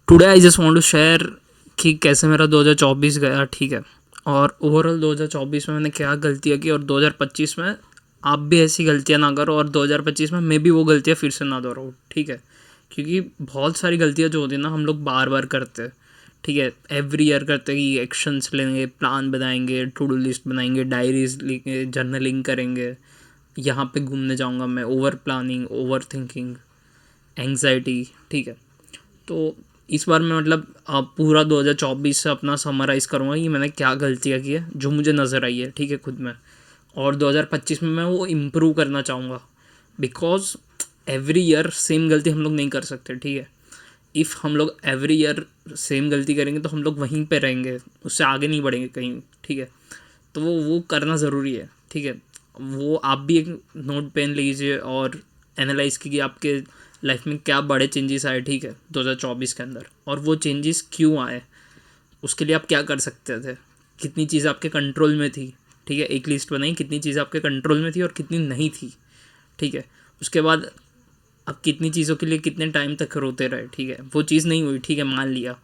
Today I just want to share कि कैसे मेरा 2024 गया, ठीक है। और ओवरऑल 2024 में मैंने क्या गलतियाँ की और 2025 में आप भी ऐसी गलतियाँ ना करो और 2025 में मैं भी वो गलतियाँ फिर से ना दोहराऊँ, ठीक है। क्योंकि बहुत सारी गलतियाँ जो होती हैं ना हम लोग बार बार करते हैं, ठीक है। एवरी ईयर करते हैं कि एक्शंस लेंगे, प्लान बनाएंगे, टू डू लिस्ट बनाएंगे, डायरीज लिखेंगे, जर्नलिंग करेंगे, यहाँ पे घूमने जाऊँगा मैं, over planning, over thinking, anxiety, ठीक है। तो इस बार मैं मतलब पूरा 2024 से अपना समराइज़ करूँगा कि मैंने क्या गलतियाँ की है जो मुझे नज़र आई है, ठीक है, खुद में। और 2025 में मैं वो इम्प्रूव करना चाहूँगा, बिकॉज एवरी ईयर सेम गलती हम लोग नहीं कर सकते, ठीक है। इफ़ हम लोग एवरी ईयर सेम गलती करेंगे तो हम लोग वहीं पे रहेंगे, उससे आगे नहीं बढ़ेंगे कहीं, ठीक है। तो वो करना ज़रूरी है, ठीक है। वो आप भी एक नोट पेन लीजिए और एनालाइज़ कीजिए आपके लाइफ में क्या बड़े चेंजेस आए, ठीक है, 2024 के अंदर, और वो चेंजेस क्यों आए, उसके लिए आप क्या कर सकते थे, कितनी चीज़ आपके कंट्रोल में थी, ठीक है। एक लिस्ट बनाई कितनी चीज़ आपके कंट्रोल में थी और कितनी नहीं थी, ठीक है। उसके बाद आप कितनी चीज़ों के लिए कितने टाइम तक रोते रहे, ठीक है। वो चीज़ नहीं हुई, ठीक है, मान लिया,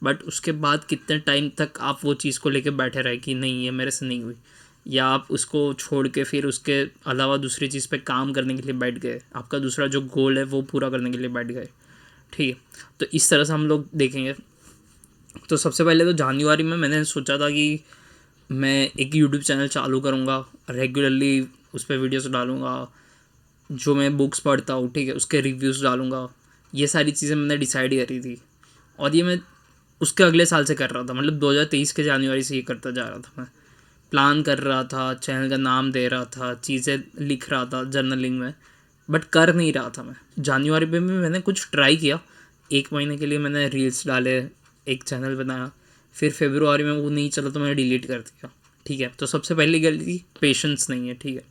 बट उसके बाद कितने टाइम तक आप वो चीज़ को लेके बैठे रहे कि नहीं ये मेरे से नहीं हुई, या आप उसको छोड़ के फिर उसके अलावा दूसरी चीज़ पे काम करने के लिए बैठ गए, आपका दूसरा जो गोल है वो पूरा करने के लिए बैठ गए, ठीक है। तो इस तरह से हम लोग देखेंगे। तो सबसे पहले तो जनवरी में मैंने सोचा था कि मैं एक यूट्यूब चैनल चालू करूँगा, रेगुलरली उस पर वीडियोस डालूँगा, जो मैं बुक्स पढ़ता हूँ, ठीक है, उसके रिव्यूज़ डालूँगा। ये सारी चीज़ें मैंने डिसाइड करी थी और ये मैं उसके अगले साल से कर रहा था, मतलब 2023 के जनवरी से ये करता जा रहा था। मैं प्लान कर रहा था, चैनल का नाम दे रहा था, चीज़ें लिख रहा था जर्नलिंग में, बट कर नहीं रहा था मैं। जनवरी में भी मैंने कुछ ट्राई किया, 1 महीने के लिए मैंने रील्स डाले, एक चैनल बनाया, फिर फरवरी में वो नहीं चला तो मैंने डिलीट कर दिया, ठीक है। तो सबसे पहली गलती पेशेंस नहीं है, ठीक है।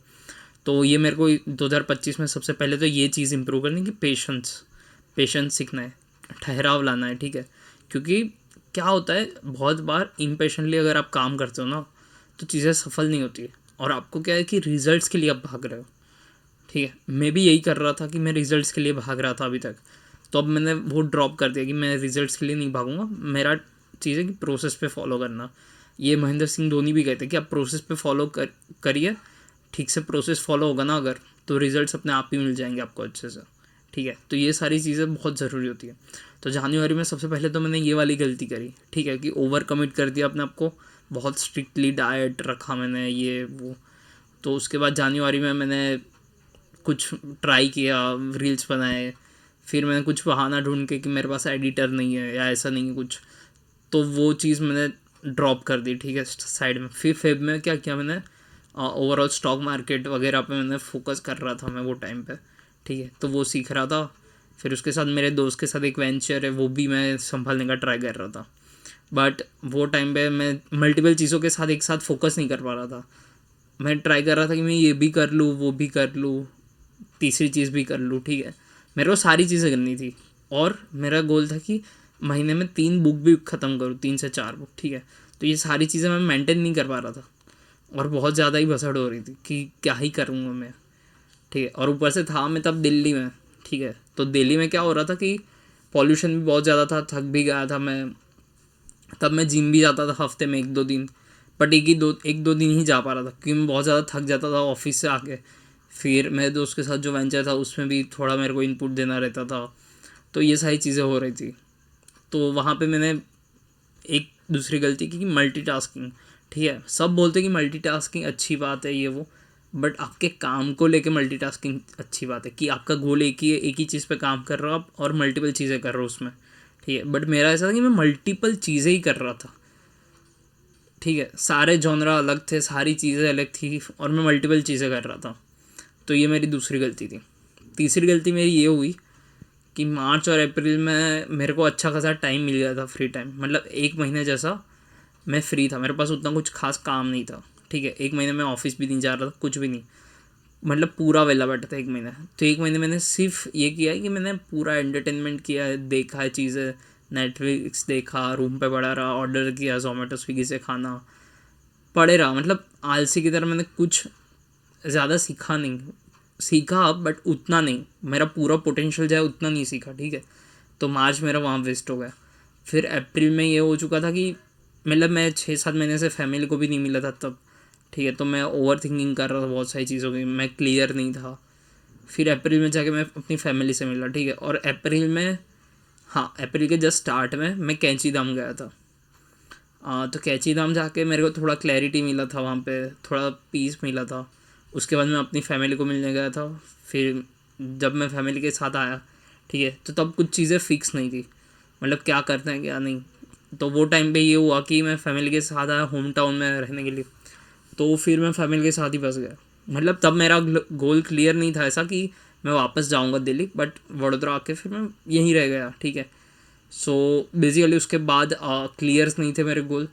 तो ये मेरे को 2025 में सबसे पहले तो ये चीज़ इम्प्रूव करनी कि पेशेंस पेशेंस सीखना है, ठहराव लाना है, ठीक है। क्योंकि क्या होता है बहुत बार इम्पेशेंटली अगर आप काम करते हो ना तो चीज़ें सफल नहीं होती है, और आपको क्या है कि रिजल्ट्स के लिए आप भाग रहे हो, ठीक है। मैं भी यही कर रहा था कि मैं रिजल्ट्स के लिए भाग रहा था अभी तक। तो अब मैंने वो ड्रॉप कर दिया कि मैं रिजल्ट्स के लिए नहीं भागूंगा, मेरा चीज़ है कि प्रोसेस पे फॉलो करना। ये महेंद्र सिंह धोनी भी कहते हैं कि आप प्रोसेस पे फॉलो करिए, ठीक से प्रोसेस फॉलो होगा ना अगर, तो रिजल्ट्स अपने आप ही मिल जाएंगे आपको अच्छे से, ठीक है। तो ये सारी चीज़ें बहुत ज़रूरी होती है। तो जनवरी में सबसे पहले तो मैंने ये वाली गलती करी, ठीक है, कि ओवर कमिट कर दिया अपने आप को, बहुत स्ट्रिक्टली डाइट रखा मैंने, ये वो। तो उसके बाद जनवरी में मैंने कुछ ट्राई किया, रील्स बनाए, फिर मैंने कुछ बहाना ढूंढ के कि मेरे पास एडिटर नहीं है या ऐसा नहीं है कुछ, तो वो चीज़ मैंने ड्रॉप कर दी, ठीक है, साइड में। फिर फेब में क्या किया मैंने, ओवरऑल स्टॉक मार्केट वगैरह पे मैंने फोकस कर रहा था मैं वो टाइम पे, ठीक है। तो वो सीख रहा था, फिर उसके साथ मेरे दोस्त के साथ एक वेंचर है वो भी मैं संभालने का ट्राई कर रहा था। बट वो टाइम पे मैं मल्टीपल चीज़ों के साथ एक साथ फोकस नहीं कर पा रहा था। मैं ट्राई कर रहा था कि मैं ये भी कर लूँ, वो भी कर लूँ, तीसरी चीज़ भी कर लूँ, ठीक है। मेरे को सारी चीज़ें करनी थी और मेरा गोल था कि महीने में 3 बुक भी ख़त्म करूँ, 3 से 4 बुक, ठीक है। तो ये सारी चीज़ें मैं मेंटेन नहीं कर पा रहा था और बहुत ज़्यादा ही भसड़ हो रही थी कि क्या ही करूँगा मैं, ठीक है। और ऊपर से था मैं तब दिल्ली में, ठीक है। तो दिल्ली में क्या हो रहा था कि पॉल्यूशन भी बहुत ज़्यादा था, थक भी गया था मैं। तब मैं जिम भी जाता था हफ्ते में 1-2 दिन, बट एक दो दिन ही जा पा रहा था क्योंकि मैं बहुत ज़्यादा थक जाता था ऑफिस से आके। फिर मेरे दोस्त के साथ जो वेंचर था उसमें भी थोड़ा मेरे को इनपुट देना रहता था, तो ये सारी चीज़ें हो रही थी। तो वहाँ पे मैंने एक दूसरी गलती की कि मल्टीटास्किंग, ठीक है। सब बोलते हैं कि मल्टीटास्किंग अच्छी बात है ये वो, बट आपके काम को लेके मल्टीटास्किंग अच्छी बात है कि आपका गोल एक ही है, एक ही चीज़ पे काम कर रहे हो आप और मल्टीपल चीज़ें कर रहे हो उसमें, ठीक है। बट मेरा ऐसा था कि मैं मल्टीपल चीज़ें ही कर रहा था, ठीक है। सारे जॉनरा अलग थे, सारी चीज़ें अलग थी और मैं मल्टीपल चीज़ें कर रहा था। तो ये मेरी दूसरी गलती थी। तीसरी गलती मेरी ये हुई कि मार्च और अप्रैल में मेरे को अच्छा खासा टाइम मिल गया था, फ्री टाइम, मतलब 1 महीने जैसा मैं फ्री था, मेरे पास उतना कुछ खास काम नहीं था, ठीक है। 1 महीने में ऑफिस भी नहीं जा रहा था, कुछ भी नहीं, मतलब पूरा वेला बैठा था 1 महीने। तो 1 महीने मैंने सिर्फ ये किया है कि मैंने पूरा एंटरटेनमेंट किया है, देखा है चीज़ें, नेटफ्लिक्स देखा, रूम पे पड़ा रहा, ऑर्डर किया जोमेटो स्विगी से खाना, पड़े रहा, मतलब आलसी की तरह। मैंने कुछ ज़्यादा सीखा नहीं, सीखा बट उतना नहीं, मेरा पूरा पोटेंशियल जो है उतना नहीं सीखा, ठीक है। तो मार्च मेरा वहाँ वेस्ट हो गया। फिर अप्रैल में ये हो चुका था कि मतलब मैं 6-7 महीने से फैमिली को भी नहीं मिला था तब, ठीक है। तो मैं ओवर थिंकिंग कर रहा था बहुत सारी चीज़ों की, मैं क्लियर नहीं था। फिर अप्रैल में जाके मैं अपनी फैमिली से मिला, ठीक है। और अप्रैल में, हाँ अप्रैल के जस्ट स्टार्ट में मैं कैंची धाम गया था। तो कैंची धाम जाके मेरे को थोड़ा क्लैरिटी मिला था, वहाँ पे थोड़ा पीस मिला था। उसके बाद मैं अपनी फैमिली को मिलने गया था। फिर जब मैं फैमिली के साथ आया, ठीक है, तो तब कुछ चीज़ें फिक्स नहीं थी, मतलब क्या करते हैं क्या नहीं। तो वो टाइम पे ये हुआ कि मैं फैमिली के साथ आया होम टाउन में रहने के लिए, तो फिर मैं फैमिली के साथ ही बस गया। मतलब तब मेरा गोल क्लियर नहीं था ऐसा कि मैं वापस जाऊंगा दिल्ली, बट वडोदरा आके फिर मैं यहीं रह गया, ठीक है। सो बेसिकली उसके बाद क्लियर्स नहीं थे मेरे गोल।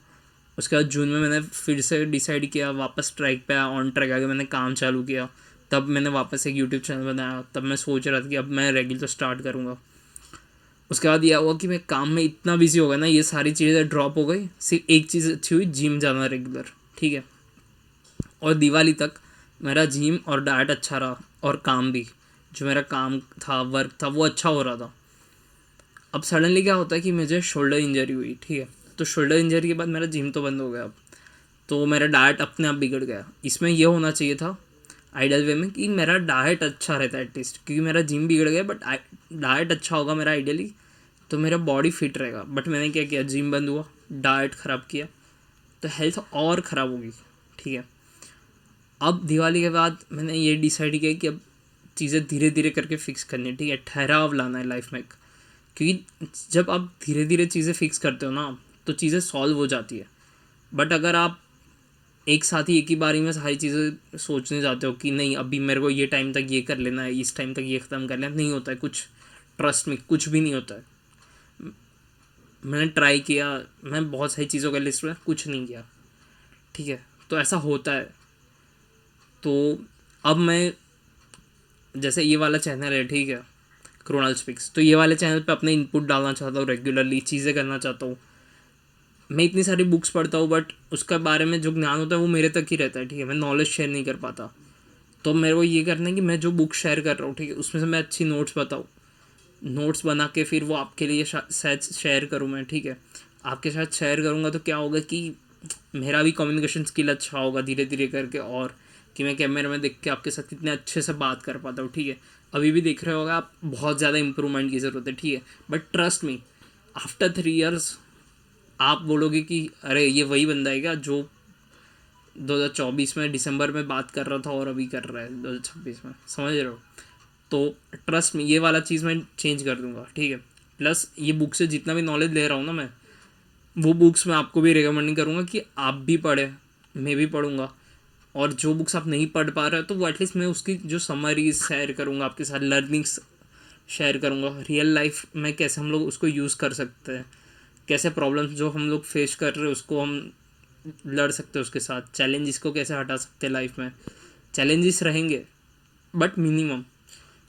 उसके बाद जून में मैंने फिर से डिसाइड किया, वापस ट्रैक पे आया, ऑन ट्रैक आके मैंने काम चालू किया। तब मैंने वापस एक यूट्यूब चैनल बनाया। तब मैं सोच रहा था कि अब मैं रेगुलर स्टार्ट करूँगा। उसके बाद यह हुआ कि मैं काम में इतना बिजी हो गया ना, ये सारी चीज़ें ड्रॉप हो गई। सिर्फ एक चीज़ अच्छी हुई, जिम जाना रेगुलर, ठीक है। और दिवाली तक मेरा जिम और डाइट अच्छा रहा, और काम भी, जो मेरा काम था, वर्क था, वो अच्छा हो रहा था। अब सडनली क्या होता है कि मुझे शोल्डर इंजरी हुई, ठीक है। तो शोल्डर इंजरी के बाद मेरा जिम तो बंद हो गया अब। तो मेरा डाइट अपने आप बिगड़ गया। इसमें यह होना चाहिए था आइडियल वे में कि मेरा डाइट अच्छा रहता है एटलीस्ट, क्योंकि मेरा जिम बिगड़ गया, बट डाइट अच्छा होगा मेरा आइडियली, तो मेरा बॉडी फिट रहेगा। बट मैंने क्या किया, जिम बंद हुआ, डाइट ख़राब किया, तो हेल्थ और ख़राब होगी, ठीक है। अब दिवाली के बाद मैंने ये डिसाइड किया कि अब चीज़ें धीरे धीरे करके फिक्स करनी है, ठीक है। ठहराव लाना है लाइफ में, क्योंकि जब आप धीरे धीरे चीज़ें फिक्स करते हो ना, तो चीज़ें सॉल्व हो जाती है। बट अगर आप एक साथ ही एक ही बारी में सारी चीज़ें सोचने जाते हो कि नहीं अभी मेरे को ये टाइम तक ये कर लेना है, इस टाइम तक ये ख़त्म कर लेना, नहीं होता है कुछ। ट्रस्ट में कुछ भी नहीं होता है। मैंने ट्राई किया, मैं बहुत सारी चीज़ों का लिस्ट में कुछ नहीं किया, ठीक है। तो ऐसा होता है। तो अब मैं, जैसे ये वाला चैनल है, ठीक है, कृणाल स्पीक्स, तो ये वाले चैनल पे अपने इनपुट डालना चाहता हूँ, रेगुलरली चीज़ें करना चाहता हूँ। मैं इतनी सारी बुक्स पढ़ता हूँ, बट उसके बारे में जो ज्ञान होता है वो मेरे तक ही रहता है, ठीक है। मैं नॉलेज शेयर नहीं कर पाता। तो मेरे को ये करना है कि मैं जो बुक शेयर कर रहा हूँ, ठीक है, उसमें से मैं अच्छी नोट्स बताऊँ, नोट्स बना के फिर वो आपके लिए शायद शेयर करूँ मैं, ठीक है। आपके साथ शेयर करूँगा तो क्या होगा कि मेरा भी कम्युनिकेशन स्किल अच्छा होगा धीरे धीरे करके, और कि मैं कैमरे में देख के आपके साथ कितने अच्छे से बात कर पाता हूँ, ठीक है। अभी भी देख रहे होगा आप, बहुत ज़्यादा इंप्रूवमेंट की ज़रूरत है, ठीक है। But trust me, after 3 years आप बोलोगे कि अरे ये वही बंदा है क्या जो 2024 में दिसंबर में बात कर रहा था और अभी कर रहा है 2026 में, समझ रहे हो। तो ट्रस्ट में ये वाला चीज़ मैं चेंज कर दूंगा, ठीक है। प्लस ये बुक से जितना भी नॉलेज ले रहा हूँ ना मैं, वो बुक्स मैं आपको भी रिकमेंड करूँगा कि आप भी पढ़ें, मैं भी पढ़ूँगा। और जो बुक्स आप नहीं पढ़ पा रहे हो तो वो एटलीस्ट मैं उसकी जो समरीज शेयर करूँगा आपके साथ, लर्निंग्स शेयर करूँगा, रियल लाइफ में कैसे हम लोग उसको यूज़ कर सकते हैं, कैसे प्रॉब्लम्स जो हम लोग फेस कर रहे हैं उसको हम लड़ सकते हैं उसके साथ, चैलेंजेस को कैसे हटा सकते हैं। लाइफ में चैलेंजेस रहेंगे, बट मिनिमम,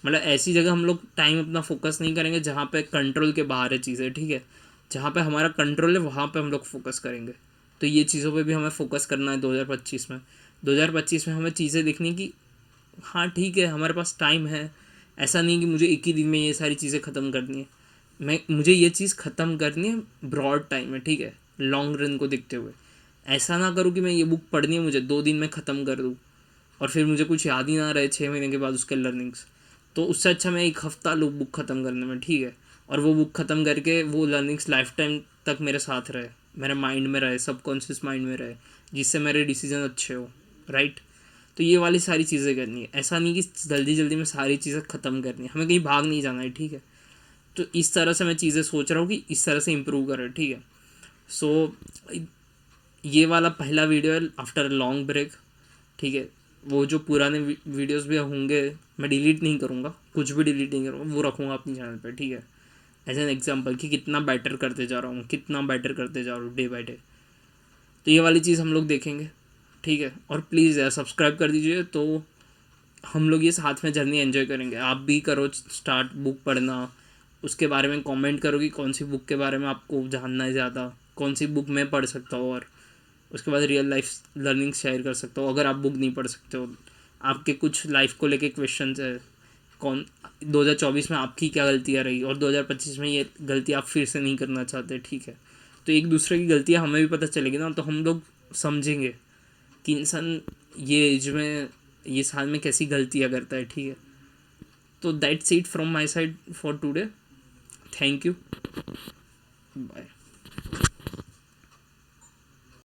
मतलब ऐसी जगह हम लोग टाइम अपना फोकस नहीं करेंगे जहाँ पे कंट्रोल के बाहर है चीज़ें, ठीक है। जहाँ पे हमारा कंट्रोल है वहाँ पे हम लोग फोकस करेंगे। तो ये चीज़ों पे भी हमें फोकस करना है 2025 में। 2025 में हमें चीज़ें देखनी कि हाँ ठीक है हमारे पास टाइम है, ऐसा नहीं कि मुझे एक ही दिन में ये सारी चीज़ें ख़त्म करनी है। मुझे ये चीज़ ख़त्म करनी है ब्रॉड टाइम में, ठीक है, लॉन्ग रन को देखते हुए। ऐसा ना करूँ कि मैं ये बुक पढ़नी है मुझे 2 दिन में ख़त्म कर दूँ और फिर मुझे कुछ याद ही ना रहे 6 महीने के बाद उसके लर्निंग्स। तो उससे अच्छा मैं 1 हफ़्ता लूँ बुक ख़त्म करने में, ठीक है। और वो बुक ख़त्म करके वो लर्निंग्स लाइफ टाइम तक मेरे साथ रहे, मेरे माइंड में रहे, सबकॉन्शियस माइंड में रहे, जिससे मेरे डिसीजन अच्छे हो, राइट। तो ये वाली सारी चीज़ें करनी है। ऐसा नहीं कि जल्दी जल्दी में सारी चीज़ें ख़त्म करनी है, हमें कहीं भाग नहीं जाना है, ठीक है। तो इस तरह से मैं चीज़ें सोच रहा हूँ कि इस तरह से इम्प्रूव करें, ठीक है। सो ये वाला पहला वीडियो है आफ्टर लॉन्ग ब्रेक, ठीक है। वो जो पुराने वीडियोस भी होंगे मैं डिलीट नहीं करूँगा, कुछ भी डिलीट नहीं करूँगा, वो रखूँगा अपने चैनल पे, ठीक है। एज एन एग्जांपल कि कितना बेटर करते जा रहा हूँ, कितना बेटर करते जा रहा हूँ डे बाय डे। तो ये वाली चीज़ हम लोग देखेंगे, ठीक है। और प्लीज़ यार सब्सक्राइब कर दीजिए, तो हम लोग ये साथ में जर्नी एंजॉय करेंगे। आप भी करो स्टार्ट बुक पढ़ना, उसके बारे में कमेंट करो कि कौन सी बुक के बारे में आपको जानना है ज़्यादा, कौन सी बुक मैं पढ़ सकता हूँ, और उसके बाद रियल लाइफ लर्निंग शेयर कर सकता हूँ। अगर आप बुक नहीं पढ़ सकते हो, आपके कुछ लाइफ को लेके क्वेश्चन है, कौन 2024 में आपकी क्या गलतियाँ रही और 2025 में ये गलती आप फिर से नहीं करना चाहते, ठीक है। तो एक दूसरे की गलतियाँ हमें भी पता चलेगी ना, तो हम लोग समझेंगे कि इंसान ये एज में, ये साल में कैसी गलतियाँ करता है, ठीक है। तो that's it from my side for today. Thank you, bye.